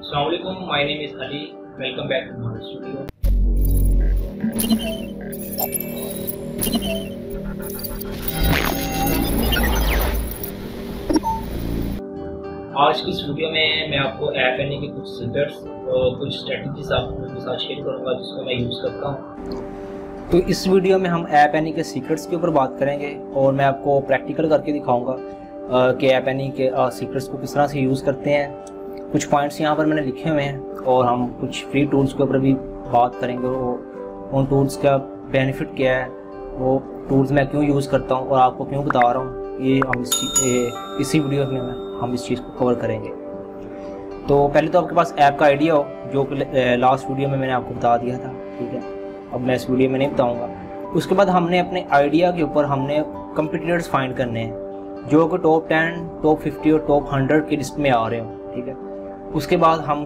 Assalamualaikum, my name is Ali. Welcome back to my studio. आज की इस video में मैं आपको ऐप एनी के कुछ सीक्रेट्स और कुछ स्ट्रेटजीज आपके साथ शेयर करूंगा जिसको मैं यूज़ करता हूं। तो इस वीडियो में हम ऐप एनी के सीक्रेट्स के ऊपर बात करेंगे और मैं आपको प्रैक्टिकल करके दिखाऊंगा कि ऐप एनी के सीक्रेट्स को किस तरह से यूज़ करते हैं। कुछ पॉइंट्स यहाँ पर मैंने लिखे हुए हैं और हम कुछ फ्री टूल्स के ऊपर भी बात करेंगे और उन टूल्स का बेनिफिट क्या है, वो टूल्स मैं क्यों यूज़ करता हूँ और आपको क्यों बता रहा हूँ, ये हम इसी वीडियो में हम इस चीज़ को कवर करेंगे। तो पहले तो आपके पास ऐप का आइडिया हो, जो लास्ट वीडियो में मैंने आपको बता दिया था, ठीक है। अब मैं इस वीडियो में नहीं बताऊँगा। उसके बाद हमने अपने आइडिया के ऊपर हमने कंपटीटर्स फाइंड करने हैं जो कि टॉप 10, टॉप 50 और टॉप 100 की लिस्ट में आ रहे हो, ठीक है। उसके बाद हम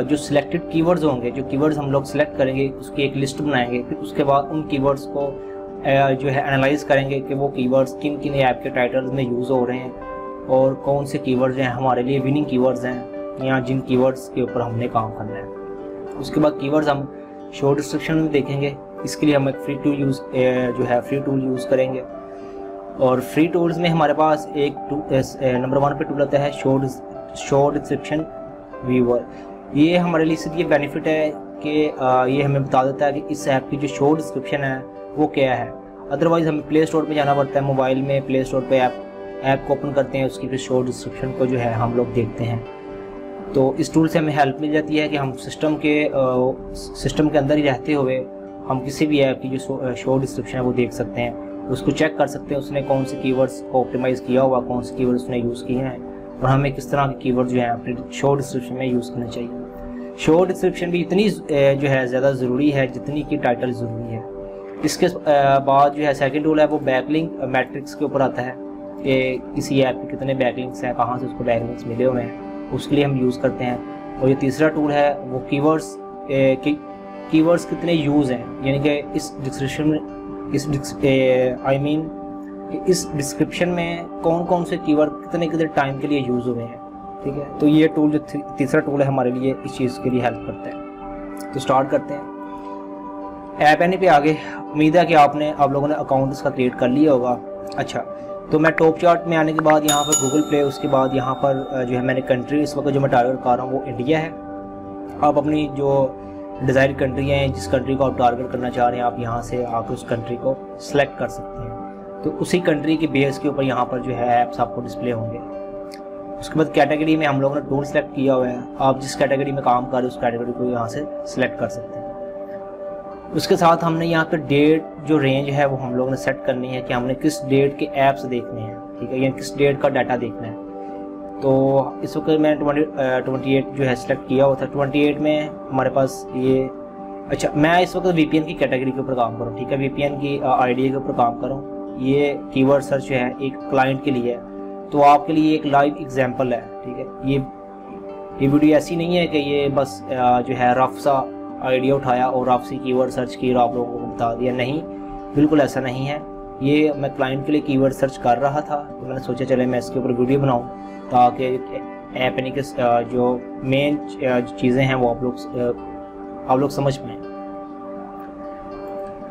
जो सिलेक्टेड कीवर्ड्स होंगे, जो कीवर्ड्स हम लोग सिलेक्ट करेंगे, उसकी एक लिस्ट बनाएंगे। फिर उसके बाद उन कीवर्ड्स को जो है एनालाइज करेंगे कि वो कीवर्ड्स किन किन ऐप के टाइटल्स में यूज़ हो रहे हैं और कौन से कीवर्ड्स हैं हमारे लिए विनिंग कीवर्ड्स हैं या जिन कीवर्ड्स के ऊपर हमने काम करना है। उसके बाद कीवर्ड्स हम शो डिस्क्रिप्शन में देखेंगे। इसके लिए हम एक फ्री टूल यूज़ करेंगे और फ्री टूल्स में हमारे पास एक नंबर 1 पे टूल आता है शो डिस्क्रिप्शन व्यूअर। ये हमारे लिए इसलिए बेनिफिट है कि ये हमें बता देता है कि इस ऐप की जो शो डिस्क्रिप्शन है वो क्या है। अदरवाइज़ हमें प्ले स्टोर पे जाना पड़ता है, मोबाइल में प्ले स्टोर पे ऐप को ओपन करते हैं, उसकी फिर शो डिस्क्रिप्शन को जो है हम लोग देखते हैं। तो इस टूल से हमें हेल्प मिल जाती है कि हम सिस्टम के अंदर ही रहते हुए हम किसी भी ऐप की जो शो डिस्क्रिप्शन है वो देख सकते हैं, उसको चेक कर सकते हैं उसने कौन से कीवर्ड्स को ऑप्टिमाइज़ किया हुआ, कौन से कीवर्ड्स उसने यूज़ किए हैं और हमें किस तरह के कीवर्ड जो है अपने शो डिस्क्रिप्शन में यूज़ करना चाहिए। शो डिस्क्रिप्शन भी इतनी जो है ज़्यादा ज़रूरी है जितनी कि टाइटल ज़रूरी है। इसके बाद जो है सेकंड टूल है वो बैकलिंक मैट्रिक्स के ऊपर आता है कि किसी ऐप के कितने बैकलिंक्स हैं, कहाँ से उसको बैकलिंक्स मिले हुए हैं, उसके लिए हम यूज़ करते हैं। और ये तीसरा टूल है वो कीवर्ड्स कितने यूज़ हैं, यानी कि इस डिस्क्रिप्शन में कौन कौन से कीवर्ड कितने टाइम के लिए यूज़ हुए हैं, ठीक है। तो ये टूल जो तीसरा टूल है हमारे लिए इस चीज़ के लिए हेल्प करता है। तो स्टार्ट करते हैं ऐप एनी पे आगे। उम्मीद है कि आप लोगों ने अकाउंट इसका क्रिएट कर लिया होगा। अच्छा, तो मैं टॉप चार्ट में आने के बाद यहाँ पर गूगल प्ले, उसके बाद यहाँ पर जो है मैंने कंट्री इस वक्त जो मैं टारगेट कर रहा हूँ वो इंडिया है। आप अपनी जो डिज़ायर्ड कंट्री है, जिस कंट्री को आप टारगेट करना चाह रहे हैं, आप यहाँ से आकर उस कंट्री को सिलेक्ट कर सकते हैं। तो उसी कंट्री के बेस के ऊपर यहाँ पर जो है ऐप्स आपको डिस्प्ले होंगे। उसके बाद कैटेगरी में हम लोगों ने टूल सेलेक्ट किया हुआ है, आप जिस कैटेगरी में काम कर रहे हो उस कैटेगरी को यहाँ से सिलेक्ट कर सकते हैं। उसके साथ हमने यहाँ पे डेट जो रेंज है वो हम लोगों ने सेट करनी है कि हमने किस डेट के ऐप्स देखने हैं, ठीक है, या किस डेट का डाटा देखना है। तो इस वक्त मैंने 28 जो है सेलेक्ट किया हुआ था। 28 में हमारे पास ये, अच्छा, मैं इस वक्त वीपीएन की कैटेगरी के ऊपर काम करूँ, ठीक है, वीपीएन की आईडी के ऊपर काम करूँ। ये कीवर्ड सर्च है एक क्लाइंट के लिए है, तो आपके लिए एक लाइव एग्जांपल है, ठीक है। ये वीडियो ऐसी नहीं है कि ये बस जो है रफ सा आइडिया उठाया और आपसे कीवर्ड सर्च की और आप लोगों को बता दिया, नहीं, बिल्कुल ऐसा नहीं है। ये मैं क्लाइंट के लिए कीवर्ड सर्च कर रहा था, तो मैंने सोचा चले मैं इसके ऊपर वीडियो बनाऊं ताकि ऐप एनी के जो मेन चीज़ें हैं वो आप लोग समझ पाएँ।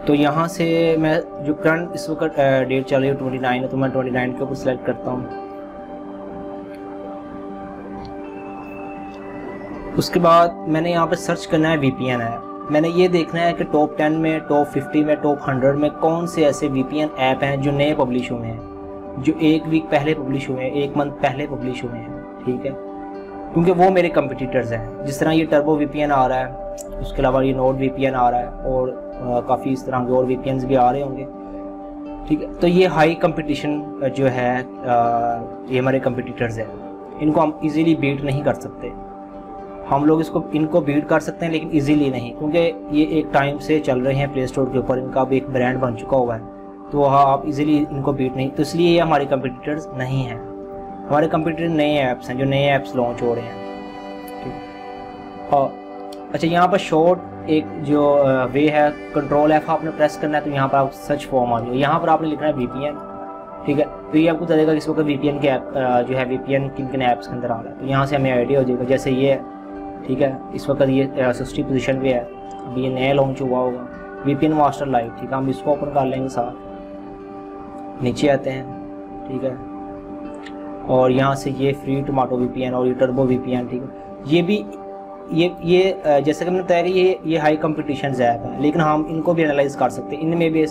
तो यहाँ से मैं जो करंट इस वक्त डेट चल रही है 29 है, तो मैं 29 के ऊपर सेलेक्ट करता हूँ। उसके बाद मैंने यहाँ पे सर्च करना है वीपीएन है। मैंने ये देखना है कि टॉप 10 में, टॉप 50 में, टॉप 100 में कौन से ऐसे वीपीएन ऐप हैं जो नए पब्लिश हुए हैं, जो एक वीक पहले पब्लिश हुए हैं, एक मंथ पहले पब्लिश हुए हैं, ठीक है, क्योंकि वो मेरे कंपटीटर्स हैं। जिस तरह ये टर्बो वीपीएन आ रहा है, उसके अलावा ये नोड वीपीएन आ रहा है और काफ़ी इस तरह के और वीपीएन भी आ रहे होंगे, ठीक है। तो ये हाई कंपटीशन जो है ये हमारे कंपटीटर्स हैं, इनको हम ईजीली बीट नहीं कर सकते। हम लोग इनको बीट कर सकते हैं लेकिन इजीली नहीं, क्योंकि ये एक टाइम से चल रहे हैं प्ले स्टोर के ऊपर, इनका भी एक ब्रांड बन चुका हुआ है, तो हाँ आप इजीली इनको बीट नहीं, तो इसलिए ये हमारे कंपटीटर्स नहीं हैं। हमारे कंपटीटर नए ऐप्स हैं, जो नए ऐप्स लॉन्च हो रहे हैं, ठीक। और अच्छा, यहाँ पर शॉर्ट एक जो वे है, कंट्रोल F आपने प्रेस करना है, तो यहाँ पर आप सर्च फॉर्म आ जाए, यहाँ पर आपने लिखना है वीपीएन, ठीक है। तो ये आपको बताएगा इस वक्त वीपीएन के ऐप जो है वीपीएन किन किन ऐप्स के अंदर आ रहा है। तो यहाँ से हमें आइडिया हो जाएगा, जैसे ये ठीक है। इस वक्त ये 60 पोजीशन पे है, अभी ये नया लॉन्च हुआ होगा। VPN मास्टर लाइव, ठीक है, हम इसको ओपन कर लेंगे साथ। नीचे आते हैं, ठीक है, और यहाँ से ये फ्री टोमेटो VPN और ये टर्बो VPN, ठीक है। ये भी ये जैसे कि मैंने बताया कि ये हाई कंपटीशन ऐप है, लेकिन हम इनको भी एनालाइज कर सकते हैं। इनमें भी,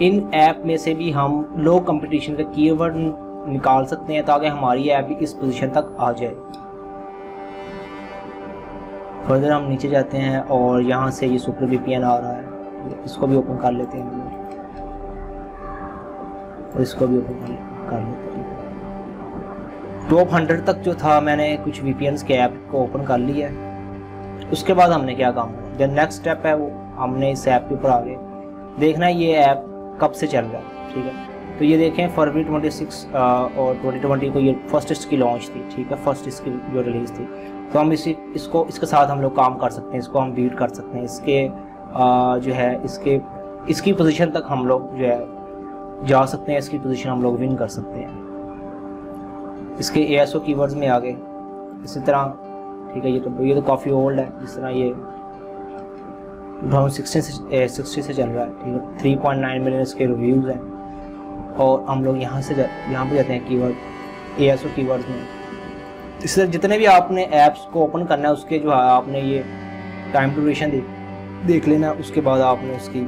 इन ऐप में से भी हम लो कंपटीशन का कीवर्ड निकाल सकते हैं ताकि हमारी ऐप भी इस पोजीशन तक आ जाए। फर्दर हम नीचे जाते हैं और यहाँ से ये सुपर VPN आ रहा है, इसको भी ओपन कर लेते हैं और इसको भी ओपन कर लेते हैं। टॉप 100 तक जो था, मैंने कुछ VPNs के ऐप को ओपन कर लिया है। उसके बाद हमने क्या काम किया, जो नेक्स्ट स्टेप है वो हमने इस ऐप के ऊपर आगे देखना है ये ऐप कब से चल रहा है, ठीक है। तो ये देखें फरवरी 26 और 2020 को ये फर्स्ट इसकी लॉन्च थी, ठीक है, फर्स्ट इसकी जो रिलीज़ थी। तो हम इसके साथ हम लोग काम कर सकते हैं, इसको हम बीट कर सकते हैं। इसके जो है इसकी पोजीशन तक हम लोग जो है जा सकते हैं, इसकी पोजीशन हम लोग विन कर सकते हैं। इसके ASO कीवर्ड्स में आगे इसी तरह, ठीक है। ये तो काफ़ी ओल्ड है, जिस तरह ये 2016 से चल रहा है, ठीक है। 3.9 मिलियन इसके रिव्यूज़ हैं। और हम लोग यहाँ पे जाते हैं कीवर्ड ASO कीवर्ड्स में। इससे जितने भी आपने ऐप्स को ओपन करना है उसके जो है आपने ये टाइम ड्यूरेशन देख लेना, उसके बाद आपने उसकी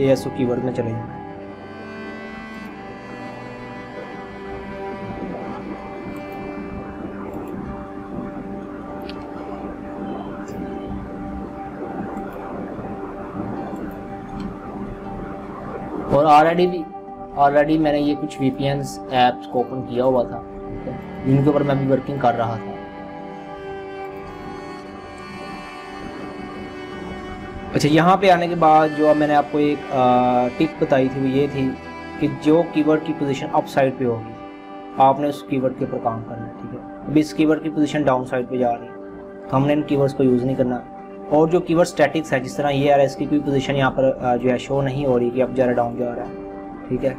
ASO कीवर्ड में चले जाना। और ऑलरेडी मैंने ये कुछ VPNs ऐप्स को ओपन किया हुआ था, जिनके ऊपर मैं भी वर्किंग कर रहा था। अच्छा, यहाँ पे आने के बाद जो मैंने आपको एक टिप बताई थी वो ये थी कि जो कीवर्ड की पोजीशन अप साइड पे होगी आपने उस कीवर्ड के ऊपर काम करना है, ठीक है। अभी इस कीवर्ड की पोजीशन डाउन साइड पे जा रही है, तो हमने इन कीवर्ड्स को यूज़ नहीं करना। और जो कीवर्ड स्टैटिक्स है, जिस तरह ये आ रहा है, इसकी कोई पोजीशन यहाँ पर जो है शो नहीं हो रही कि अप जा रहा है डाउन जा रहा है, ठीक है।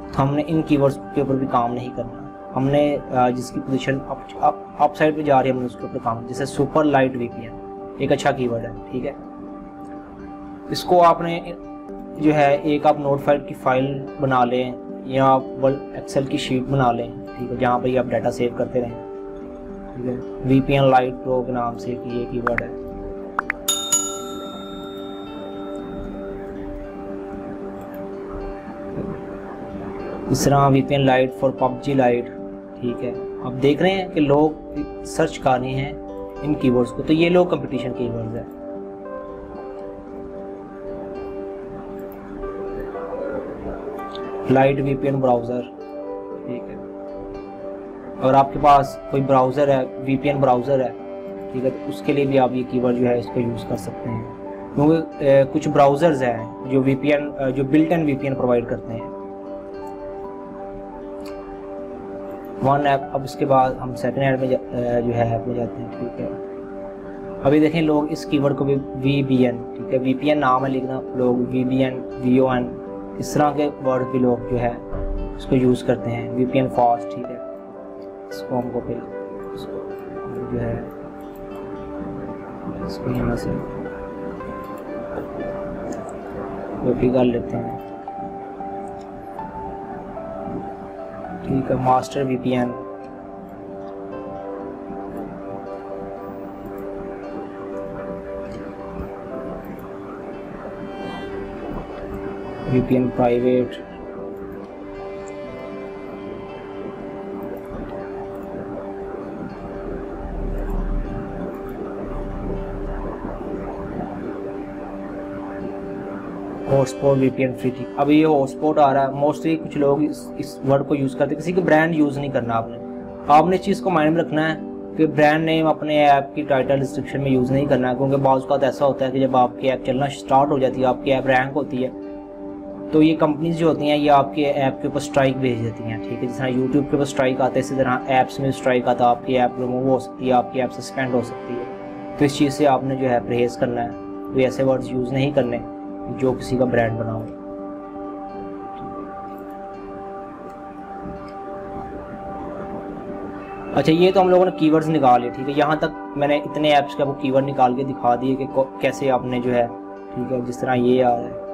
तो हमने इन कीवर्ड्स के ऊपर भी काम नहीं करना। हमने जिसकी पोजीशन अप साइड पे जा रही है हमने उसके ऊपर काम, जैसे सुपर लाइट VPN एक अच्छा कीवर्ड है, ठीक है। इसको आपने जो है एक आप नोट फाइल की फाइल बना लें या एक्सेल की शीट बना लें, ठीक है, जहाँ पर आप डाटा सेव करते रहें, ठीक है। VPN लाइट प्रो के नाम से ये कीवर्ड है। इस तरह VPN light for PUBG light, ठीक है। अब देख रहे हैं कि लोग सर्च कर रहे हैं इन कीवर्ड्स को, तो ये लोग कंपटीशन कीवर्ड्स है। लाइट VPN ब्राउज़र, ठीक है। अगर आपके पास कोई ब्राउज़र है, VPN ब्राउज़र है, ठीक है, तो उसके लिए भी आप ये कीवर्ड जो है इसको यूज़ कर सकते हैं, क्योंकि कुछ ब्राउज़र्स हैं जो जो बिल्ट इन VPN प्रोवाइड करते हैं। One app. अब इसके बाद हम सेकंड ऐड में जो है ऐप में जाते हैं, ठीक है। अभी देखें लोग इस कीवर्ड को भी VBN, ठीक है, VPN नाम है, लिखना लोग VBN VON इस तरह के वर्ड भी लोग जो है इसको यूज़ करते हैं। VPN फास्ट, ठीक है। इसको हमको फिर इसको जो है इसको यहाँ से कॉपी कर लेते हैं, ठीक है। Master VPN, VPN private, hotspot VPN free, ठीक। अभी ये हॉटस्पॉट आ रहा है, मोस्टली कुछ लोग इस वर्ड को यूज़ करते हैं। किसी के ब्रांड यूज़ नहीं करना आपने इस चीज़ को माइंड में रखना है कि ब्रांड नेम अपने ऐप की टाइटल डिस्क्रिप्शन में यूज़ नहीं करना है, क्योंकि बाज़ का ऐसा होता है कि जब आपकी ऐप चलना स्टार्ट हो जाती है, आपकी ऐप रैंक होती है, तो ये कंपनीज जो होती हैं ये आपके ऐप के ऊपर स्ट्राइक भेज देती हैं, ठीक है। जिस तरह यूट्यूब के ऊपर स्ट्राइक आता है, इसी तरह ऐप्स में स्ट्राइक आता है, आपकी ऐप रिमूव हो सकती है, आपकी ऐप सस्पेंड हो सकती है। तो इस चीज़ से आपने जो है परहेज़ करना है, कोई ऐसे वर्ड्स यूज़ नहीं करने जो किसी का ब्रांड बनाओ। अच्छा, ये तो हम लोगों ने कीवर्ड्स निकाले, ठीक है। यहाँ तक मैंने इतने ऐप्स का वो कीवर्ड निकाल के दिखा दिए कि कैसे आपने जो है, ठीक है, जिस तरह ये आ रहा है।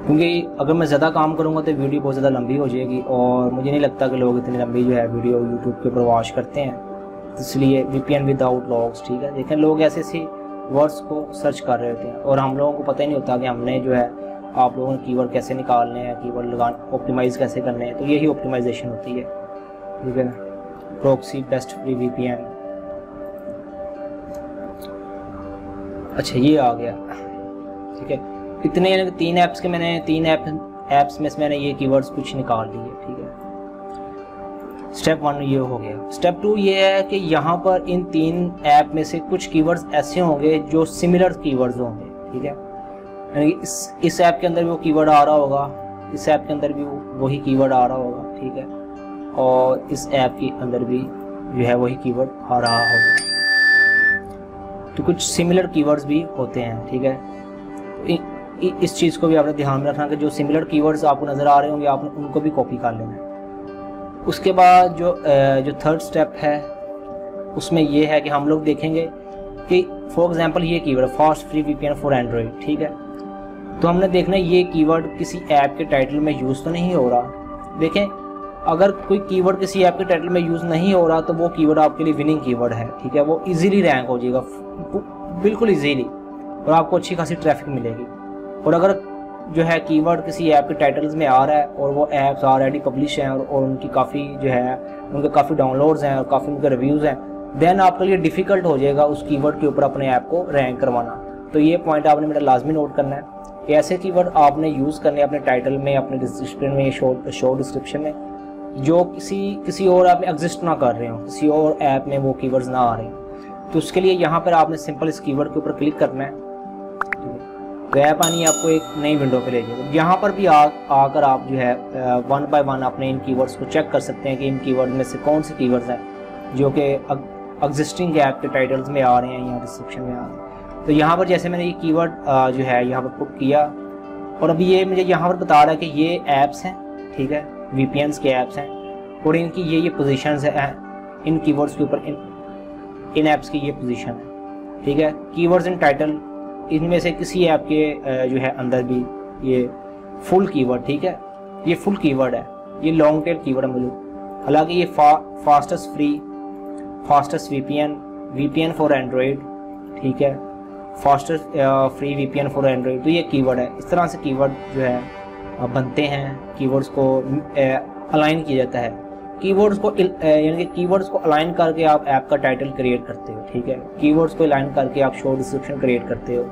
क्योंकि अगर मैं ज़्यादा काम करूँगा तो वीडियो बहुत ज़्यादा लंबी हो जाएगी और मुझे नहीं लगता कि लोग इतनी लंबी जो है वीडियो यूट्यूब के ऊपर वॉच करते हैं, इसलिए VPN विदाउट लॉग्स, ठीक है। देखें लोग ऐसे ऐसे वर्ड्स को सर्च कर रहे होते हैं और हम लोगों को पता ही नहीं होता कि हमने जो है आप लोगों ने कीवर्ड कैसे निकालने हैं, कीवर्ड लगाने, ऑप्टिमाइज़ कैसे करने हैं। तो यही ऑप्टिमाइजेशन होती है, ठीक है। प्रॉक्सी बेस्ट फ्री VPN, अच्छा ये आ गया, ठीक है। इतने 3 ऐप्स के मैंने 3 ऐप्स में से मैंने ये कीवर्ड्स कुछ निकाल लिए, ठीक है। स्टेप 1 ये हो गया। स्टेप 2 ये है कि यहाँ पर इन 3 ऐप में से कुछ कीवर्ड्स ऐसे होंगे जो सिमिलर कीवर्ड्स होंगे, ठीक है। यानी इस ऐप के अंदर भी वो कीवर्ड आ रहा होगा, इस ऐप के अंदर भी वही कीवर्ड आ रहा होगा, ठीक है, और इस ऐप के अंदर भी जो है वही कीवर्ड आ रहा होगा। तो कुछ सिमिलर कीवर्ड्स भी होते हैं, ठीक है। इस चीज़ को भी आपने ध्यान में रखना कि जो सिमिलर कीवर्ड्स आपको नज़र आ रहे होंगे आपने उनको भी कॉपी कर लेना है। उसके बाद जो थर्ड स्टेप है उसमें ये है कि हम लोग देखेंगे कि फॉर एग्जांपल ये keyword fast free VPN for Android, ठीक है। तो हमने देखना है ये कीवर्ड किसी ऐप के टाइटल में यूज़ तो नहीं हो रहा। देखें अगर कोई कीवर्ड किसी ऐप के टाइटल में यूज़ नहीं हो रहा तो वो कीवर्ड आपके लिए विनिंग कीवर्ड है, ठीक है। वो इजीली रैंक हो जाएगा, बिल्कुल इजीली, और आपको अच्छी खासी ट्रैफिक मिलेगी। और अगर जो है कीवर्ड किसी ऐप के टाइटल्स में आ रहा है और वो ऐप्स ऑलरेडी पब्लिश हैं और उनकी काफ़ी जो है उनके काफ़ी डाउनलोड्स हैं और काफ़ी उनके रिव्यूज़ हैं, देन आपके लिए डिफ़िकल्ट हो जाएगा उस कीवर्ड के ऊपर अपने ऐप को रैंक करवाना। तो ये पॉइंट आपने मेरा लाजमी नोट करना है कि ऐसे कीवर्ड आपने यूज़ करने अपने टाइटल में, अपने डिस्क्रिप्शन में, शॉर्ट डिस्क्रिप्शन में, जो किसी और ऐप में एग्जिस्ट ना कर रहे हो, किसी और ऐप में वो कीवर्ड्स ना आ रहे हैं। तो उसके लिए यहाँ पर आपने सिंपल इस कीवर्ड के ऊपर क्लिक करना है, तो ऐप आनी आपको एक नई विंडो पे ले जाएगा। यहाँ पर भी आकर आप जो है 1 बाय 1 अपने इन कीवर्ड्स को चेक कर सकते हैं कि इन कीवर्ड में से कौन से कीवर्ड्स हैं जो कि एग्जिस्टिंग ऐप के टाइटल्स में आ रहे हैं या डिस्क्रिप्शन में आ रहे हैं। तो यहाँ पर जैसे मैंने ये कीवर्ड जो है यहाँ पर पुट किया और अभी ये मुझे यहाँ पर बता रहा है कि ये ऐप्स हैं, ठीक है, VPNs के ऐप्स हैं और इनकी ये पोजीशंस हैं इन कीवर्ड्स के ऊपर, इन ऐप्स की ये पोजीशन है, ठीक है। कीवर्ड्स इन टाइटल, इनमें से किसी ऐप के जो है अंदर भी ये फुल कीवर्ड, ठीक है, ये फुल कीवर्ड है, ये लॉन्ग टेल कीवर्ड है मुझे। हालांकि ये फास्टेस्ट VPN फॉर एंड्रॉयड, ठीक है, fastest free VPN for Android, तो ये कीवर्ड है। इस तरह से कीवर्ड जो है बनते हैं, कीवर्ड्स को अलाइन किया जाता है। कीवर्ड्स को यानी कि कीवर्ड्स को अलाइन करके आप ऐप का टाइटल क्रिएट करते हो, ठीक है। कीवर्ड्स को अलाइन करके आप शॉर्ट डिस्क्रिप्शन क्रिएट करते हो।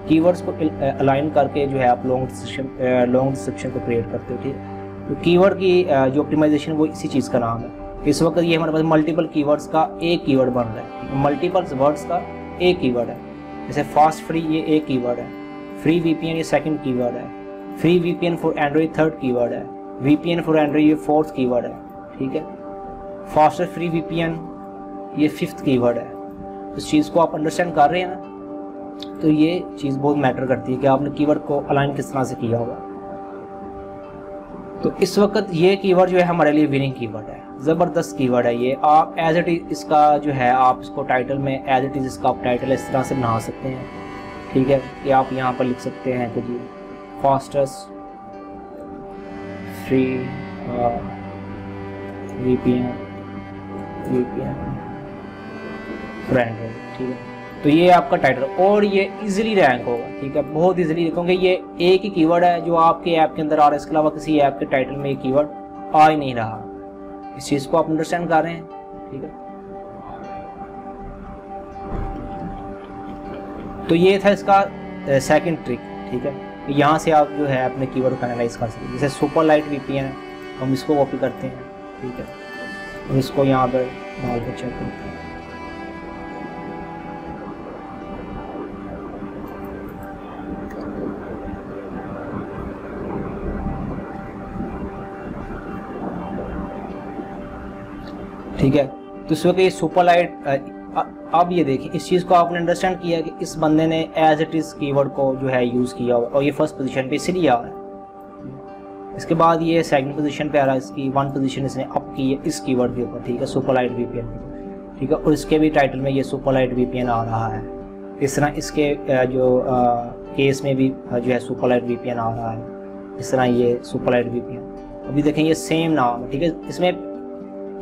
कीवर्ड्स को अलाइन करके जो है आप लॉन्ग डिस्क्रिप्शन को क्रिएट करते हो, ठीक है। तो कीवर्ड की जो ऑप्टिमाइजेशन वो इसी चीज़ का नाम है। इस वक्त ये हमारे पास मल्टीपल कीवर्ड्स का एक कीवर्ड बन रहा है, मल्टीपल वर्ड्स का एक कीवर्ड है। जैसे फास्ट फ्री ये एक कीवर्ड है, फ्री VPN ये सेकंड कीवर्ड है, free VPN for Android third keyword है, VPN फॉर एंड्रॉयड ये फोर्थ कीवर्ड है, ठीक है। फास्टेस्ट फ्री VPN ये फिफ्थ कीवर्ड है। इस चीज़ को आप अंडरस्टैंड कर रहे हैं ना, तो ये चीज़ बहुत मैटर करती है कि आपने कीवर्ड को अलाइन किस तरह से किया होगा। तो इस वक्त ये कीवर्ड जो है हमारे लिए विनिंग कीवर्ड है, ज़बरदस्त कीवर्ड है ये। आप एज इट इज़ इसका जो है आप इसको टाइटल में एज इट इज़ इसका आप टाइटल इस तरह से बना सकते हैं, ठीक है, कि आप यहाँ पर लिख सकते हैं कि जी fastest free VPN for Android, ठीक है। तो ये आपका टाइटल और ये इजीली रैंक होगा, ठीक है, बहुत इजीली, क्योंकि ये एक ही कीवर्ड है जो आपके ऐप के अंदर आ रहा है। इसके अलावा किसी ऐप के टाइटल में ये कीवर्ड आ ही नहीं रहा। इस चीज़ को आप अंडरस्टैंड कर रहे हैं, ठीक है। तो ये था इसका सेकंड ट्रिक, ठीक है। यहाँ से आप जो है अपने कीवर्ड को एनालाइज कर सकते हैं। जैसे सुपर लाइट VPN है, हम इसको कॉपी करते हैं, ठीक है, और इसको यहाँ पर डाल कर चेक करते हैं। ठीक है, तो इस वक्त ये सुपर लाइट, अब ये देखिए इस चीज़ को आपने अंडरस्टैंड किया कि इस बंदे ने एज इट इज़ कीवर्ड को जो है यूज़ किया और ये फर्स्ट पोजीशन पे इसलिए आ रहा है। इसके बाद ये सेकंड पोजीशन पे आ रहा है, इसकी 1 पोजीशन इसने अप की है इस कीवर्ड के ऊपर, ठीक है, सुपरलाइट वीपीएन, ठीक है। और इसके भी टाइटल में ये सुपरलाइट वीपीएन आ रहा है। इस तरह इसके जो केस में भी जो है सुपरलाइट वीपीएन आ रहा है, इस तरह ये सुपरलाइट वीपीएन। अभी देखें ये सेम नाम है, ठीक है। इसमें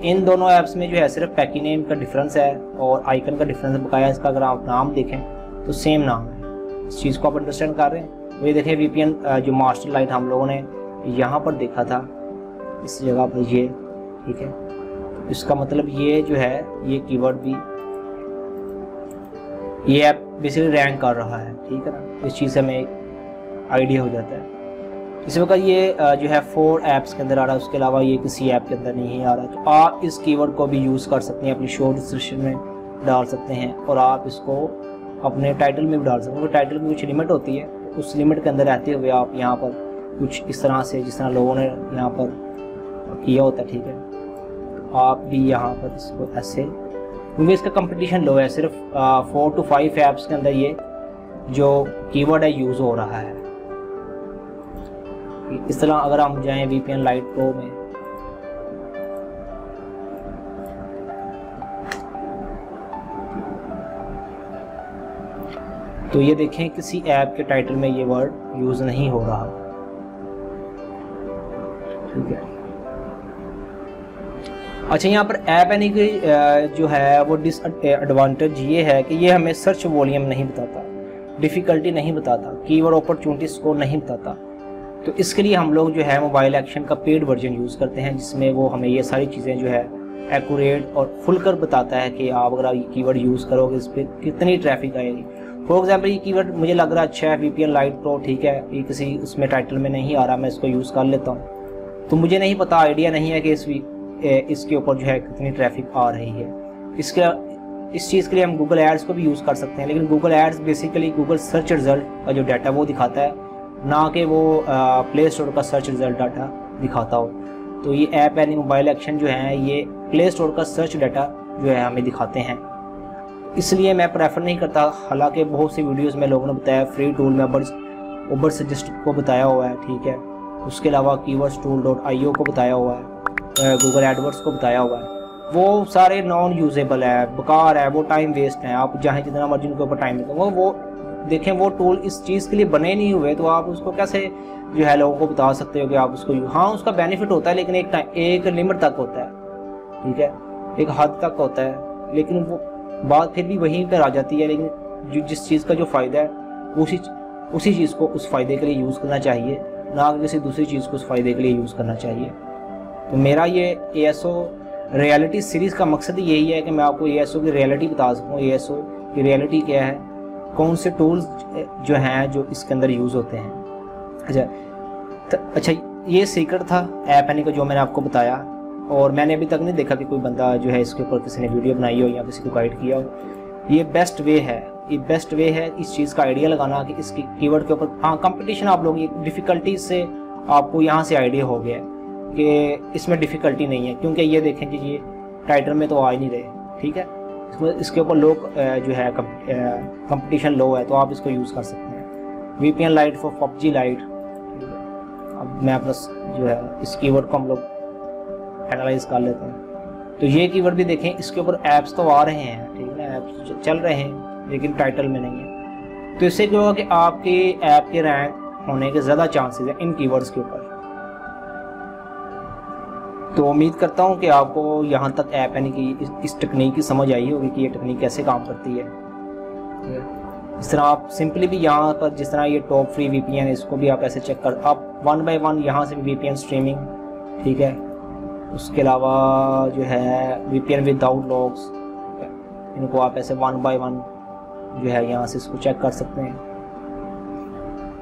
इन दोनों ऐप्स में जो है सिर्फ पैकी नेम का डिफरेंस है और आइकन का डिफरेंस है, बकाया इसका अगर आप नाम देखें तो सेम नाम है। इस चीज़ को आप अंडरस्टैंड कर रहे हैं। ये देखें वीपीएन जो मास्टर लाइट हम लोगों ने यहाँ पर देखा था, इस जगह पर ये, ठीक है। इसका मतलब ये जो है ये कीवर्ड भी ये ऐप बेसिकली रैंक कर रहा है, ठीक है ना। इस चीज़ से हमें एक आइडिया हो जाता है। इस वक्त ये जो है 4 ऐप्स के अंदर आ रहा है, उसके अलावा ये किसी ऐप के अंदर नहीं आ रहा। तो आप इस कीवर्ड को भी यूज़ कर सकते हैं, अपनी शो डिस्क्रिप्शन में डाल सकते हैं और आप इसको अपने टाइटल में भी डाल सकते हैं। क्योंकि टाइटल में कुछ लिमिट होती है, तो उस लिमिट के अंदर रहते हुए आप यहाँ पर कुछ इस तरह से, जिस तरह लोगों ने यहाँ पर किया होता है, ठीक है, तो आप भी यहाँ पर इसको ऐसे, क्योंकि इसका कंपटीशन लो है, सिर्फ 4 to 5 ऐप्स के अंदर ये जो कीवर्ड है यूज़ हो रहा है। इस तरह अगर हम जाएं वीपीएन लाइट प्रो में, तो ये देखें किसी ऐप के टाइटल में ये वर्ड यूज़ नहीं हो रहा, ठीक है। अच्छा, यहाँ पर ऐप एनी की जो है वो डिसएडवांटेज ये है कि ये हमें सर्च वॉल्यूम नहीं बताता, डिफ़िकल्टी नहीं बताता, कीवर्ड अपॉर्चुनिटीज़ को नहीं बताता। तो इसके लिए हम लोग जो है मोबाइल एक्शन का पेड वर्जन यूज़ करते हैं, जिसमें वो हमें ये सारी चीज़ें जो है एक्यूरेट और खुलकर बताता है कि आप अगर ये कीवर्ड यूज़ करोगे इस पर कितनी ट्रैफिक आएगी। फॉर एग्जाम्पल ये कीवर्ड मुझे लग रहा है अच्छा है, वीपीएन लाइट प्रो, ठीक है, ये किसी उसमें टाइटल में नहीं आ रहा, मैं इसको यूज़ कर लेता हूँ। तो मुझे नहीं पता, आइडिया नहीं है कि इसके ऊपर जो है कितनी ट्रैफिक आ रही है। इस चीज़ के लिए हम गूगल एड्स को भी यूज़ कर सकते हैं, लेकिन Google ads basically Google search result का जो डाटा वो दिखाता है, ना कि वो प्ले स्टोर का सर्च रिजल्ट डाटा दिखाता हो। तो ये ऐप यानी मोबाइल एक्शन जो है ये प्ले स्टोर का सर्च डाटा जो है हमें दिखाते हैं, इसलिए मैं प्रेफर नहीं करता। हालांकि बहुत सी वीडियोस में लोगों ने बताया, फ्री टूल में उबर सजेस्ट को बताया हुआ है, ठीक है, उसके अलावा keywords-tool.io को बताया हुआ है, गूगल एडवर्ड्स को बताया हुआ है। वो सारे नॉन यूजेबल है, बेकार है, वो टाइम वेस्ट है। आप चाहे जितना मर्जी उनके ऊपर टाइम देते वो देखें, वो टूल इस चीज़ के लिए बने नहीं हुए, तो आप उसको कैसे जो है लोगों को बता सकते हो कि आप उसको, हाँ उसका बेनिफिट होता है, लेकिन एक लिमिट तक होता है, ठीक है, एक हद तक होता है, लेकिन वो बात फिर भी वहीं पर आ जाती है। लेकिन जिस चीज़ का जो फ़ायदा है उसी चीज़ को उस फ़ायदे के लिए यूज़ करना चाहिए, ना कि किसी दूसरी चीज़ को उस फ़ायदे के लिए यूज़ करना चाहिए। तो मेरा ये ASO रियलिटी सीरीज़ का मकसद यही है कि मैं आपको ASO की रियलिटी बता सकूँ, ASO की रियलिटी क्या है, कौन से टूल्स जो हैं जो इसके अंदर यूज़ होते हैं। अच्छा, ये सीक्रेट था ऐप एनी का जो मैंने आपको बताया, और मैंने अभी तक नहीं देखा कि कोई बंदा जो है इसके ऊपर किसी ने वीडियो बनाई हो या किसी को गाइड किया हो। ये बेस्ट वे है इस चीज़ का आइडिया लगाना कि इसकी कीवर्ड के ऊपर, हाँ कंपटीशन आप लोग डिफ़िकल्टी से आपको यहाँ से आइडिया हो गया कि इसमें डिफ़िकल्टी नहीं है, क्योंकि ये देखें कि ये टाइटल में तो आ ही नहीं रहे, ठीक है, इसके ऊपर लोग जो है कंपटीशन लो है, तो आप इसको यूज़ कर सकते हैं। VPN light for PUBG light. अब मैं अपना जो है इस कीवर्ड को हम लोग एनालाइज कर लेते हैं। तो ये कीवर्ड भी देखें, इसके ऊपर ऐप्स तो आ रहे हैं, ठीक है ना, ऐप्स चल रहे हैं, लेकिन टाइटल में नहीं है। तो इससे क्या होगा कि आपके ऐप के रैंक होने के ज़्यादा चांसेस हैं इन कीवर्ड्स के ऊपर। तो उम्मीद करता हूँ कि आपको यहाँ तक ऐप यानी कि इस टेक्निक की समझ आई होगी कि ये टेक्निक कैसे काम करती है। इस तरह आप सिंपली भी यहाँ पर, जिस तरह ये टॉप फ्री VPN, इसको भी आप ऐसे चेक कर, आप 1 by 1 यहाँ से VPN स्ट्रीमिंग, ठीक है, उसके अलावा जो है VPN विदाउट लॉग्स, इनको आप ऐसे 1 by 1 जो है यहाँ से इसको चेक कर सकते हैं,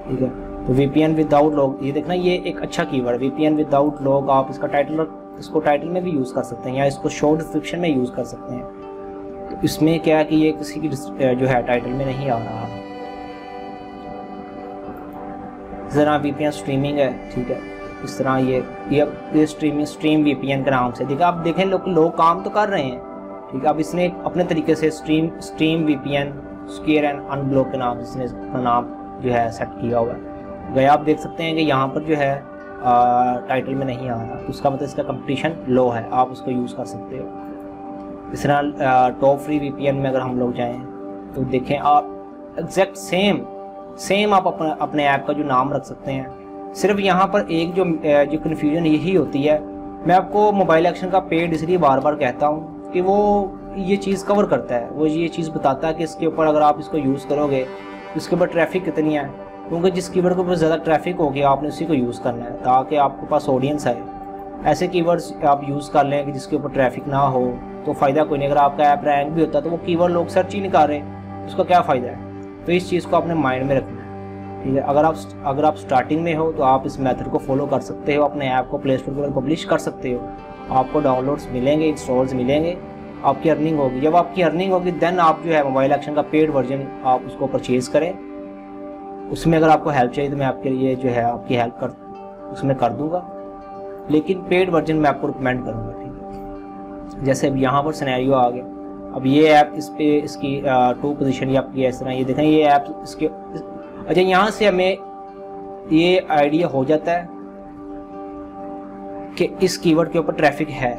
ठीक है। तो VPN विदाउट लॉग, ये देखना, ये एक अच्छा कीवर्ड VPN विदाउट लॉग। आप इसको टाइटल में भी यूज़ कर सकते हैं या इसको शो डिस्क्रिप्शन में यूज़ कर सकते हैं। तो इसमें क्या है कि ये किसी की जो है टाइटल में नहीं आ रहा। ज़रा VPN स्ट्रीमिंग है, ठीक है, इस तरह ये स्ट्रीम VPN के नाम से, देखा आप देखें लोग काम तो कर रहे हैं, ठीक है। अब इसने अपने तरीके से stream VPN square and unblock के नाम से इसने अपना नाम जो है सेट किया हुआ है। गया आप देख सकते हैं कि यहाँ पर जो है टाइटल में नहीं आ रहा तो उसका मतलब इसका कंपटीशन लो है, आप उसको यूज़ कर सकते हो। इस तरह टॉप फ्री वीपीएन में अगर हम लोग जाएं तो देखें आप एग्जैक्ट सेम आप अपने ऐप का जो नाम रख सकते हैं। सिर्फ यहाँ पर एक जो कन्फ्यूजन यही होती है, मैं आपको मोबाइल एक्शन का पेड इसलिए बार बार कहता हूँ कि वो ये चीज़ कवर करता है, वो ये चीज़ बताता है कि इसके ऊपर अगर आप इसको यूज़ करोगे तो इसके ऊपर ट्रैफिक कितनी है, क्योंकि जिस कीवर्ड के ऊपर ज़्यादा ट्रैफिक होगी आपने उसी को यूज़ करना है ताकि आपके पास ऑडियंस आए। ऐसे कीवर्ड्स आप यूज़ कर लें कि जिसके ऊपर ट्रैफिक ना हो तो फ़ायदा कोई नहीं। अगर आपका ऐप रैंक भी होता है तो वो कीवर्ड लोग सर्च ही नहीं कर रहे, उसका क्या फ़ायदा है। तो इस चीज़ को आपने माइंड में रखना है, ठीक है। अगर आप स्टार्टिंग में हो तो आप इस मेथड को फॉलो कर सकते हो, अपने ऐप को प्ले स्टोर पर पब्लिश कर सकते हो, आपको डाउनलोड्स मिलेंगे, इंस्टॉल्स मिलेंगे, आपकी अर्निंग होगी। जब आपकी अर्निंग होगी देन आप जो है मोबाइल एक्शन का पेड वर्जन आप उसको परचेज़ करें। उसमें अगर आपको हेल्प चाहिए तो मैं आपके लिए जो है आपकी हेल्प उसमें कर दूंगा, लेकिन पेड वर्जन मैं आपको रिकमेंड करूंगा, ठीक है। जैसे अब यहाँ पर सिनेरियो आ गया, अब ये ऐप इसकी 2 पोजीशन या आपकी इस तरह ये देखें ये ऐप इसके अच्छा यहाँ से हमें ये आइडिया हो जाता है कि इस कीवर्ड के ऊपर ट्रैफिक है,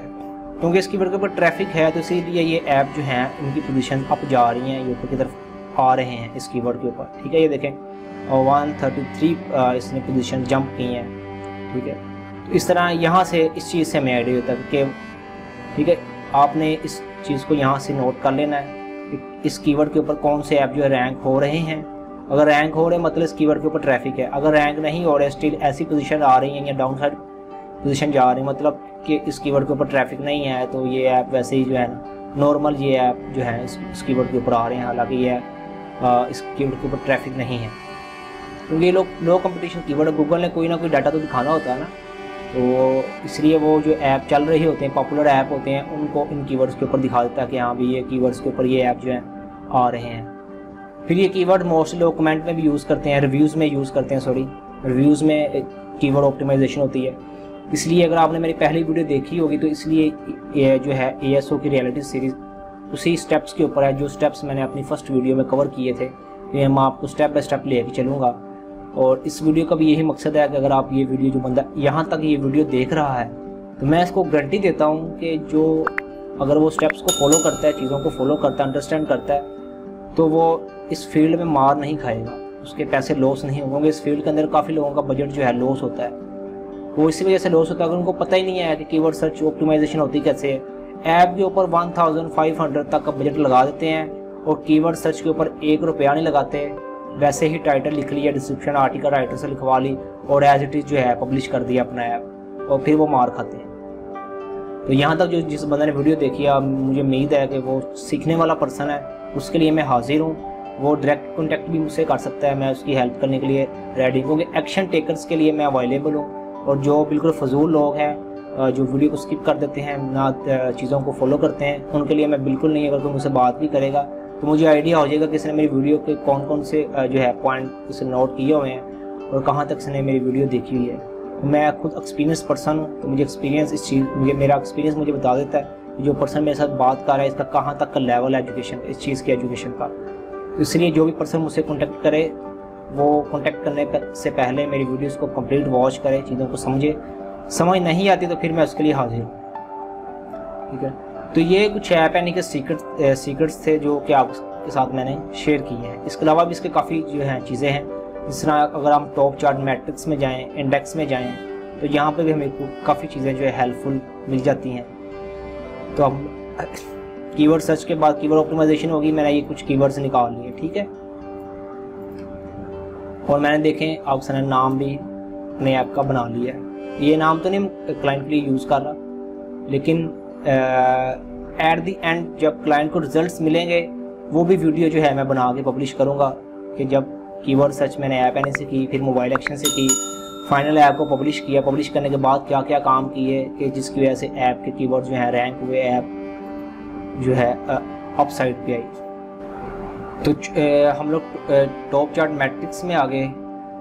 क्योंकि इस कीवर्ड के ऊपर ट्रैफिक है तो इसीलिए ये ऐप जो है उनकी पोजीशन अप जा रही हैं, यूट्यूब की तरफ आ रहे हैं इस कीवर्ड के ऊपर, ठीक है। ये देखें 133 इसने पोजीशन जंप की हैं, ठीक है। तो इस तरह यहाँ से इस चीज़ से हमें आइडिया होता है कि ठीक है आपने इस चीज़ को यहाँ से नोट कर लेना है कि इस कीवर्ड के ऊपर कौन से ऐप जो है रैंक हो रहे हैं। अगर रैंक हो रहे हैं मतलब इस कीवर्ड के ऊपर ट्रैफिक है, अगर रैंक नहीं हो रहे स्टिल ऐसी पोजीशन आ रही हैं या डाउन साइड पोजीशन जा रही है मतलब कि इस कीवर्ड के ऊपर ट्रैफिक नहीं है, तो ये ऐप वैसे ही जो है ना नॉर्मल ये ऐप जो है इस कीवर्ड के ऊपर आ रहे हैं, हालांकि ये इस कीवर्ड के ऊपर ट्रैफिक नहीं है, क्योंकि ये लो कंपटीशन कीवर्ड है। गूगल ने कोई ना कोई डाटा तो दिखाना होता है ना, तो इसलिए वो जो ऐप चल रही होते हैं, पॉपुलर ऐप होते हैं, उनको इन कीवर्ड्स के ऊपर दिखा देता है कि हाँ भी ये कीवर्ड्स के ऊपर ये ऐप जो है आ रहे हैं। फिर ये कीवर्ड मोस्टली लोग कमेंट में भी यूज़ करते हैं, रिव्यूज़ में यूज़ करते हैं, रिव्यूज़ में कीवर्ड ऑप्टिमाइजेशन होती है। इसलिए अगर आपने मेरी पहली वीडियो देखी होगी तो इसलिए ये जो है ASO की रियलिटी सीरीज़ उसी स्टेप्स के ऊपर है जो स्टेप्स मैंने अपनी फर्स्ट वीडियो में कवर किए थे। ये मैं आपको स्टेप बाय स्टेप लेके चलूँगा, और इस वीडियो का भी यही मकसद है कि अगर आप ये वीडियो जो बंदा यहाँ तक ये वीडियो देख रहा है तो मैं इसको गारंटी देता हूँ कि जो अगर वो स्टेप्स को फॉलो करता है, चीज़ों को फॉलो करता है, अंडरस्टैंड करता है, तो वो इस फील्ड में मार नहीं खाएगा, उसके पैसे लॉस नहीं होंगे। इस फील्ड के अंदर काफ़ी लोगों का बजट जो है लॉस होता है, वो इसी वजह से लॉस होता है अगर उनको पता ही नहीं है कि कीवर्ड सर्च ऑप्टिमाइजेशन होती कैसे है। ऐप के ऊपर 1500 तक का बजट लगा देते हैं और कीवर्ड सर्च के ऊपर 1 रुपया नहीं लगाते, वैसे ही टाइटल लिख लिया, डिस्क्रिप्शन आर्टिकल राइटर से लिखवा ली और एज इट इज़ जो है पब्लिश कर दिया अपना ऐप, और फिर वो मार खाते हैं। तो यहाँ तक जो जिस बंदे ने वीडियो देखी है, मुझे उम्मीद है कि वो सीखने वाला पर्सन है, उसके लिए मैं हाजिर हूँ। वो डायरेक्ट कॉन्टैक्ट भी मुझसे कर सकता है, मैं उसकी हेल्प करने के लिए रेडी हूँ, क्योंकि एक्शन टेकर्स के लिए मैं अवेलेबल हूँ। और जो बिल्कुल फजूल लोग हैं जो वीडियो को स्किप कर देते हैं, ना चीज़ों को फॉलो करते हैं, उनके लिए मैं बिल्कुल नहीं। अगर कोई मुझसे बात भी करेगा तो मुझे आइडिया हो जाएगा कि इसने मेरी वीडियो के कौन कौन से जो है पॉइंट इसे नोट किए हुए हैं और कहाँ तक इसने मेरी वीडियो देखी हुई है। मैं खुद एक्सपीरियंस पर्सन हूँ, तो मुझे एक्सपीरियंस इस चीज़ मेरा एक्सपीरियंस मुझे बता देता है जो पर्सन मेरे साथ बात कर रहा है इसका कहाँ तक का लेवल है एजुकेशन, इस चीज़ की एजुकेशन का। इसलिए जो भी पर्सन मुझसे कॉन्टैक्ट करे वो कॉन्टैक्ट करने से पहले मेरी वीडियोज़ को कंप्लीट वॉच करे, चीज़ों को समझे। समझ नहीं आती तो फिर मैं उसके लिए हाजिर हूँ, ठीक है। तो ये कुछ ऐप यानी कि सीक्रेट्स थे जो कि आपके साथ मैंने शेयर किए हैं। इसके अलावा भी इसके काफ़ी जो हैं चीज़ें हैं, जिस तरह अगर हम टॉप चार्ट मैट्रिक्स में जाएं, इंडेक्स में जाएं, तो यहाँ पे भी हमें काफ़ी चीज़ें जो है हेल्पफुल मिल जाती हैं। तो हम कीवर्ड सर्च के बाद कीवर्ड ऑप्टिमाइजेशन होगी, मैंने ये कुछ कीवर्ड्स निकाल लिए, ठीक है। और मैंने देखें आपसे नाम भी अपने ऐप का बना लिया है। ये नाम तो नहीं क्लाइंट के लिए यूज़ कर रहा, लेकिन एट द एंड जब क्लाइंट को रिजल्ट्स मिलेंगे वो भी वीडियो जो है मैं बना के पब्लिश करूँगा कि जब कीवर्ड सर्च मैंने ऐप एनी से की, फिर मोबाइल एक्शन से की, फाइनल ऐप को पब्लिश किया, पब्लिश करने के बाद क्या क्या काम किए कि जिसकी वजह से ऐप के कीवर्ड जो हैं रैंक हुए, ऐप जो है अप साइड पे आई। तो हम लोग टॉप चार्ट मैट्रिक्स में आ गए,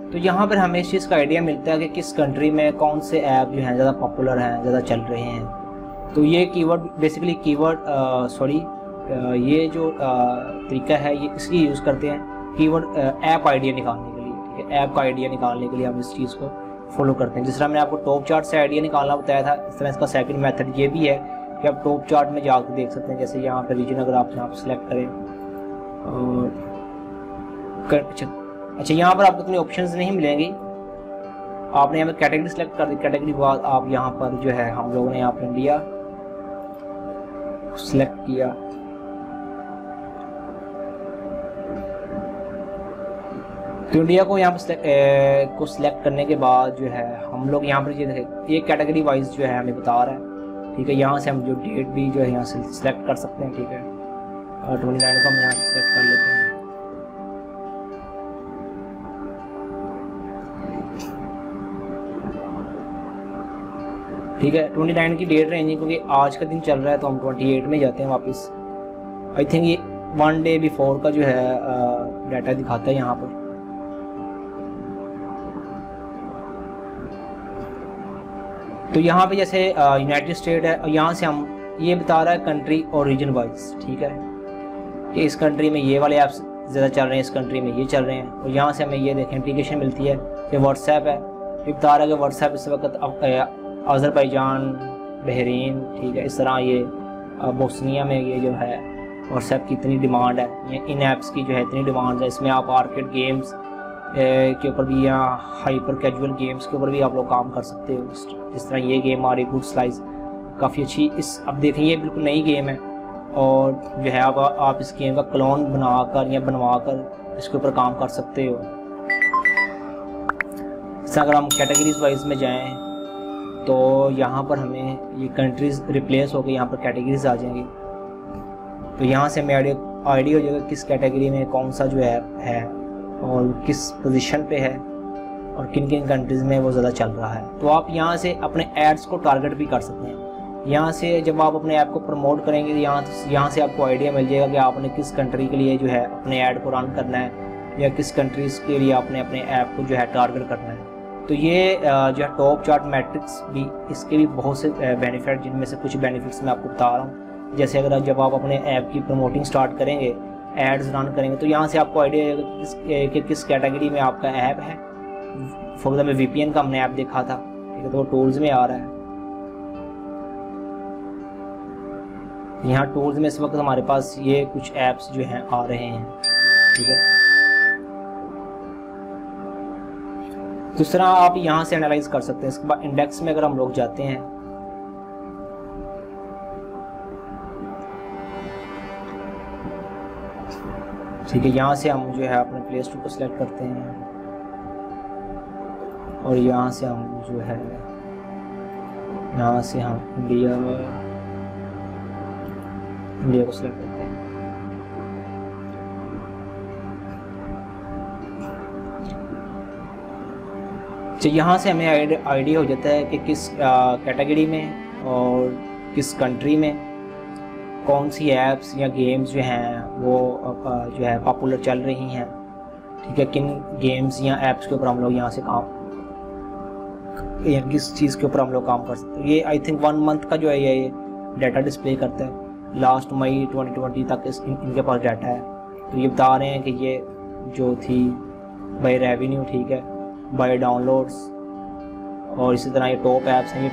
तो यहाँ पर हमें इस चीज़ का आइडिया मिलता है कि किस कंट्री में कौन से ऐप जो हैं ज़्यादा पॉपुलर हैं, ज़्यादा चल रहे हैं। तो ये कीवर्ड बेसिकली ये जो तरीका है ये इसलिए यूज़ करते हैं कीवर्ड ऐप आइडिया निकालने के लिए, ठीक है। ऐप का आइडिया निकालने के लिए हम इस चीज़ को फॉलो करते हैं। जिस तरह मैंने आपको टॉप चार्ट से आइडिया निकालना बताया था, इस तरह इसका सेकंड मेथड ये भी है कि आप टॉप चार्ट में जाकर देख सकते हैं। जैसे यहाँ पर रीजन अगर आप यहाँ पर सेलेक्ट करें और अच्छा यहाँ पर आपको इतने ऑप्शंस नहीं मिलेंगे। आपने यहाँ पर कैटेगरी सेलेक्ट कर दी, कैटेगरी के बाद आप यहाँ पर जो है हम लोगों ने यहाँ पर इंडिया सेलेक्ट किया। तो इंडिया को यहाँ पर को सिलेक्ट करने के बाद जो है हम लोग यहाँ पर ये देखें, ये कैटेगरी वाइज जो है हमें बता रहा है, ठीक है। यहाँ से हम जो डेट भी जो है यहाँ से सिलेक्ट कर सकते हैं, ठीक है। और 29 को हम यहाँ से सिलेक्ट कर लेते हैं। ठीक है, 29 की डेट रहेंगी क्योंकि आज का दिन चल रहा है, तो हम 28 में जाते हैं वापस। आई थिंक ये 1 डे बिफोर का जो है डाटा दिखाता है यहाँ पर। तो यहाँ पे जैसे यूनाइटेड स्टेट है और यहाँ से हम ये बता रहा है कंट्री और रीजन वाइज, ठीक है, कि इस कंट्री में ये वाले ऐप्स ज़्यादा चल रहे हैं, इस कंट्री में ये चल रहे हैं। और यहाँ से हमें ये देखें एप्लीकेशन मिलती है कि व्हाट्सएप है, ये बता रहा है कि व्हाट्सएप इस वक्त अज़रबैजान, बहरीन, ठीक है, इस तरह ये बोस्निया में ये जो है व्हाट्सएप की इतनी डिमांड है, ये इन ऐप्स की जो है इतनी डिमांड है। इसमें आप आर्केड गेम्स के ऊपर भी या हाइपर कैजुअल गेम्स के ऊपर भी आप लोग काम कर सकते हो। जिस तरह ये गेम आ रही गुड स्लाइस, काफ़ी अच्छी। इस अब देखें ये बिल्कुल नई गेम है और जो है आप इस गेम का क्लोन बनाकर या बनवा कर इसके ऊपर काम कर सकते हो। जैसे अगर हम कैटेगरीज वाइज में जाएं तो यहाँ पर हमें ये कंट्रीज रिप्लेस होकर यहाँ पर कैटेगरीज आ जाएंगी। तो यहाँ से हमें आइडिया हो जाएगा किस कैटेगरी में कौन सा जो ऐप है और किस पोजीशन पे है और किन किन कंट्रीज़ में वो ज़्यादा चल रहा है। तो आप यहाँ से अपने एड्स को टारगेट भी कर सकते हैं। यहाँ से जब आप अपने ऐप को प्रमोट करेंगे तो यहाँ से आपको आइडिया मिल जाएगा कि आपने किस कंट्री के लिए जो है अपने ऐड को रन करना है या किस कंट्रीज़ के लिए आपने अपने ऐप को जो है टारगेट करना है। तो ये जो है टॉप चार्ट मैट्रिक्स भी, इसके भी बहुत से बेनिफिट, जिनमें से कुछ बेनिफिट्स मैं आपको बता रहा हूँ। जैसे अगर जब आप अपने ऐप की प्रमोटिंग स्टार्ट करेंगे, एड्स रन करेंगे, तो यहाँ से आपको आइडिया कि किस कैटेगरी में आपका ऐप है। फॉर एग्जाम्पल VPN का हमने ऐप देखा था, ठीक है, तो वो टूल्स में आ रहा है। यहाँ टूल्स में इस वक्त हमारे पास ये कुछ ऐप्स जो हैं आ रहे हैं, ठीक है। जिस तरह आप यहाँ से एनालाइज कर सकते हैं। इसके बाद इंडेक्स में अगर हम लोग जाते हैं ठीक है, यहाँ से हम जो है अपने प्ले स्टोर को सिलेक्ट करते हैं और यहाँ से हम जो है यहाँ से हम इंडिया को सिलेक्ट करते हैं। तो यहाँ से हमें आइडिया हो जाता है कि किस कैटेगरी में और किस कंट्री में कौन सी ऐप्स या गेम्स जो हैं वो जो है पॉपुलर चल रही हैं, ठीक है। किन गेम्स या ऐप्स के ऊपर हम लोग यहाँ से काम या किस चीज़ के ऊपर हम लोग काम कर सकते हैं। ये आई थिंक 1 मंथ का जो है ये डाटा डिस्प्ले करता है। लास्ट मई 2020 तक इनके पास डाटा है। तो ये बता रहे हैं कि ये जो थी बाय रेवेन्यू, ठीक है, बाय डाउनलोड्स, और इसी तरह ये टॉप ऐप्स हैं, ये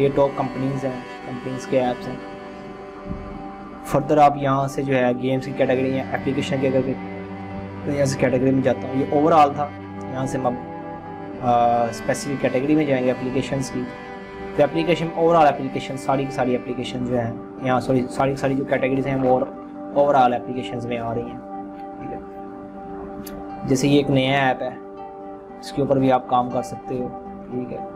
टॉप कंपनीज़ हैं, कंपनीज़ के ऐप्स हैं। फर्दर आप यहाँ से जो है गेम्स की कैटेगरी या एप्लीकेशन की करके तो यहाँ से कैटेगरी में जाता हूँ। ये ओवरऑल था, यहाँ से हम स्पेसिफिक कैटेगरी में जाएंगे एप्लीकेशंस की। तो एप्लीकेशन ओवरऑल एप्लीकेशन सारी की सारी एप्लीकेशन जो हैं यहाँ सारी की सारी जो कैटेगरीज हैं वो ओवरऑल एप्लीकेशंस में आ रही हैं, ठीक है। जैसे ये एक नया ऐप है, इसके ऊपर भी आप काम कर सकते हो, ठीक है।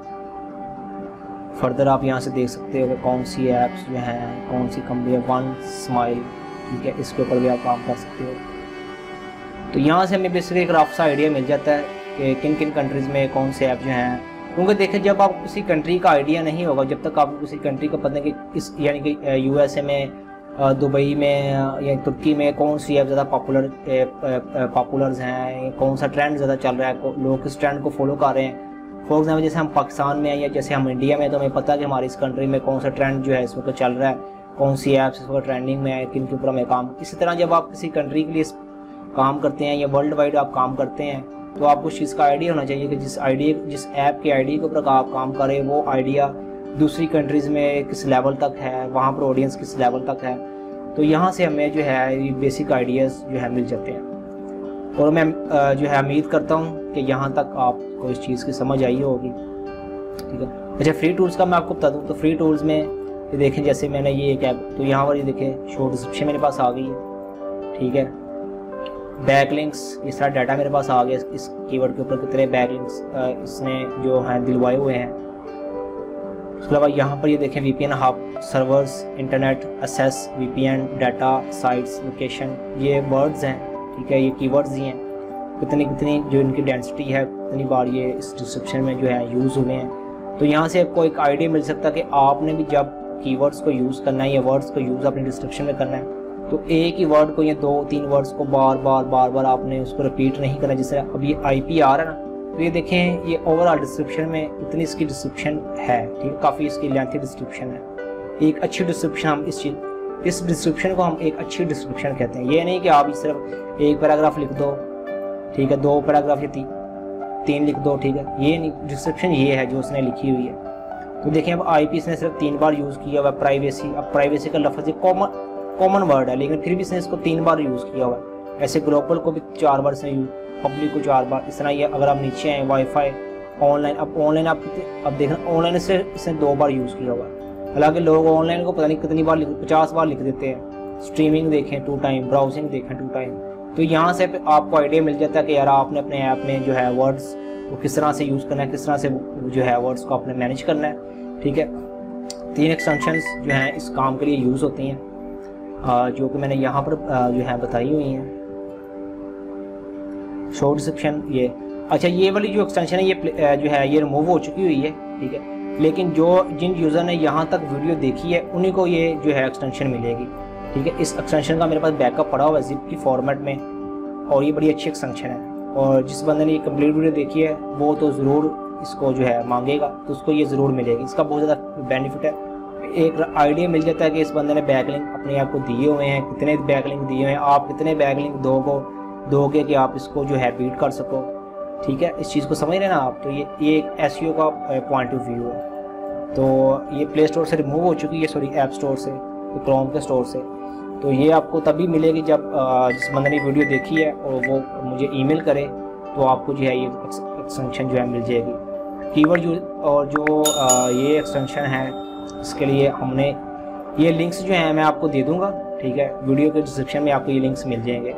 फर्दर आप यहाँ से देख सकते हो कि कौन सी ऐप्स जो हैं, कौन सी कंपनी है, वन स्माइल, ठीक है, इसके ऊपर भी आप काम कर सकते हो। तो यहाँ से हमें बेसिकली एक रफ सा आइडिया मिल जाता है कि किन किन कंट्रीज़ में कौन से ऐप जो हैं। क्योंकि देखें, जब आप किसी कंट्री का आइडिया नहीं होगा, जब तक आपको किसी कंट्री का पता नहीं कि इस यानी कि USA में, दुबई में या तुर्की में कौन सी ऐप ज़्यादा पॉपुलर्स हैं, कौन सा ट्रेंड ज़्यादा चल रहा है, लोग किस ट्रेंड को फॉलो कर रहे हैं। फॉर एग्जाम्पल जैसे हम पाकिस्तान में हैं या जैसे हम इंडिया में, तो हमें पता है कि हमारी इस कंट्री में कौन सा ट्रेंड जो है इस वक्त चल रहा है, कौन सी ऐप्स इस वक्त ट्रेंडिंग में है, किन के ऊपर हमें काम। इसी तरह जब आप किसी कंट्री के लिए काम करते हैं या वर्ल्ड वाइड आप काम करते हैं, तो आपको उस चीज़ का आइडिया होना चाहिए कि जिस ऐप के आइडिया के ऊपर आप काम करें वो आइडिया दूसरी कंट्रीज़ में किस लेवल तक है, वहाँ पर ऑडियंस किस लेवल तक है। तो यहाँ से हमें जो है ये बेसिक आइडियाज़ जो है मिल जाते हैं। और मैं जो है उम्मीद करता हूँ कि यहाँ तक आपको इस चीज़ की समझ आई होगी, ठीक है। अच्छा, फ्री टूल्स का मैं आपको बता दूँ तो फ्री टूल्स में ये देखें, जैसे मैंने ये एक ऐप, तो यहाँ पर ये देखें शो डिस्क्रिप्शन मेरे पास आ गई है, ठीक है। बैकलिंक्स, ये सारा डाटा मेरे पास आ गया इस कीवर्ड के ऊपर, कितने बैकलिंक्स इसने जो हैं दिलवाए हुए हैं। उसके अलावा यहाँ पर ये देखें VPN hub, servers, internet access, VPN, data, sites, location, ये वर्ड्स हैं, ठीक है, ये कीवर्ड्स ही हैं। कितनी जो इनकी डेंसिटी है, कितनी बार ये इस डिस्क्रिप्शन में जो है यूज़ हुए हैं। तो यहाँ से आपको एक आइडिया मिल सकता है कि आपने भी जब कीवर्ड्स को यूज़ करना है या वर्ड्स को यूज़ अपने डिस्क्रिप्शन में करना है तो एक ही वर्ड को या 2-3 वर्ड्स को बार बार आपने उसको रिपीट नहीं करना। जैसे अब ये IP आ रहा है ना, तो ये देखें ये ओवरऑल डिस्क्रिप्शन में इतनी इसकी डिस्क्रिप्शन है, ठीक है, काफ़ी इसकी लेंथी डिस्क्रिप्शन है। एक अच्छी डिस्क्रिप्शन, हम इस डिस्क्रिप्शन को हम एक अच्छी डिस्क्रिप्शन कहते हैं। ये नहीं कि आप सिर्फ एक पैराग्राफ लिख दो, ठीक है, 2 पैराग्राफ या 3 लिख दो, ठीक है, ये नहीं। डिस्क्रिप्शन ये है जो उसने लिखी हुई है। तो देखें अब IP इसने सिर्फ 3 बार यूज़ किया हुआ। प्राइवेसी, अब प्राइवेसी का लफ्ज़ कॉमन वर्ड है, लेकिन फिर भी इसने इसको 3 बार यूज़ किया हुआ है। ऐसे ग्लोबल को भी 4 बार इसने यूज, पब्लिक को 4 बार, इस तरह। ये अगर आप नीचे आए वाईफाई, ऑनलाइन, अब ऑनलाइन आप देखना, ऑनलाइन से इसने 2 बार यूज़ किया हुआ है। हालांकि लोग ऑनलाइन को पता नहीं कितनी बार 50 बार लिख देते हैं। स्ट्रीमिंग देखें 2 टाइम, ब्राउजिंग देखें 2 टाइम। तो यहाँ से आपको आइडिया मिल जाता है कि यार आपने अपने ऐप में जो है वर्ड्स को किस तरह से यूज़ करना है, किस तरह से जो है वर्ड्स को आपने मैनेज करना है, ठीक है। 3 एक्सटेंशंस जो हैं इस काम के लिए यूज़ होती हैं, जो कि मैंने यहाँ पर जो है बताई हुई हैं। शो डिस्क्रिप्शन, ये अच्छा, ये वाली जो एक्सटेंशन है ये जो है ये रिमूव हो चुकी हुई है, ठीक है। लेकिन जिन यूज़र ने यहाँ तक वीडियो देखी है उन्हीं को ये जो है एक्सटेंशन मिलेगी, ठीक है। इस एक्सटेंशन का मेरे पास बैकअप पड़ा हुआ है जिप की फॉर्मेट में, और ये बड़ी अच्छी एक्सटेंशन है। और जिस बंदे ने ये कंप्लीट वीडियो देखी है वो तो ज़रूर इसको जो है मांगेगा, तो उसको ये ज़रूर मिलेगी। इसका बहुत ज़्यादा बेनिफिट है। एक आइडिया मिल जाता है कि इस बंदे ने बैकलिंक अपने आप को दिए हुए हैं, कितने बैकलिंक दिए हुए हैं, आप कितने बैकलिंक दोगे कि आप इसको जो है बीट कर सको, ठीक है। इस चीज़ को समझ रहे हैं ना आप। तो ये एक SEO का पॉइंट ऑफ व्यू है। तो ये प्ले स्टोर से रिमूव हो चुकी है, सॉरी ऐप स्टोर से, तो क्रोम के स्टोर से। तो ये आपको तभी मिलेगी जब जिस बंदे ने वीडियो देखी है और वो मुझे ईमेल करे, तो आपको जो है ये एक्सटेंशन जो है मिल जाएगी। कीवर्ड और जो ये एक्सटेंशन है इसके लिए हमने ये लिंक्स जो हैं मैं आपको दे दूंगा, ठीक है। वीडियो के डिस्क्रिप्शन में आपको ये लिंक्स मिल जाएंगे।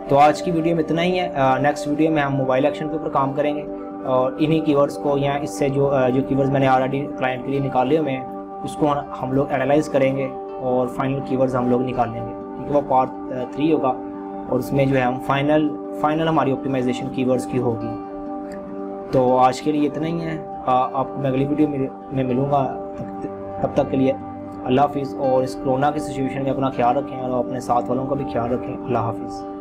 तो आज की वीडियो में इतना ही है। नेक्स्ट वीडियो में हम मोबाइल एक्शन के ऊपर काम करेंगे और इन्हीं कीवर्ड्स को या इससे जो कीवर्ड्स मैंने ऑलरेडी क्लाइंट के लिए निकाले हुए हैं उसको हम लोग एनालाइज करेंगे और फाइनल कीवर्ड्स हम लोग निकालेंगे, ठीक है। वो पार्ट 3 होगा और उसमें जो है हम फाइनल हमारी ऑप्टिमाइजेशन कीवर्ड्स की होगी। तो आज के लिए इतना ही है। आपको मैं अगली वीडियो में मिलूँगा। तब तक के लिए अल्लाह हाफिज़। और इस कोरोना की सिचुएशन में अपना ख्याल रखें और अपने साथ वालों का भी ख्याल रखें। अल्लाह हाफिज़।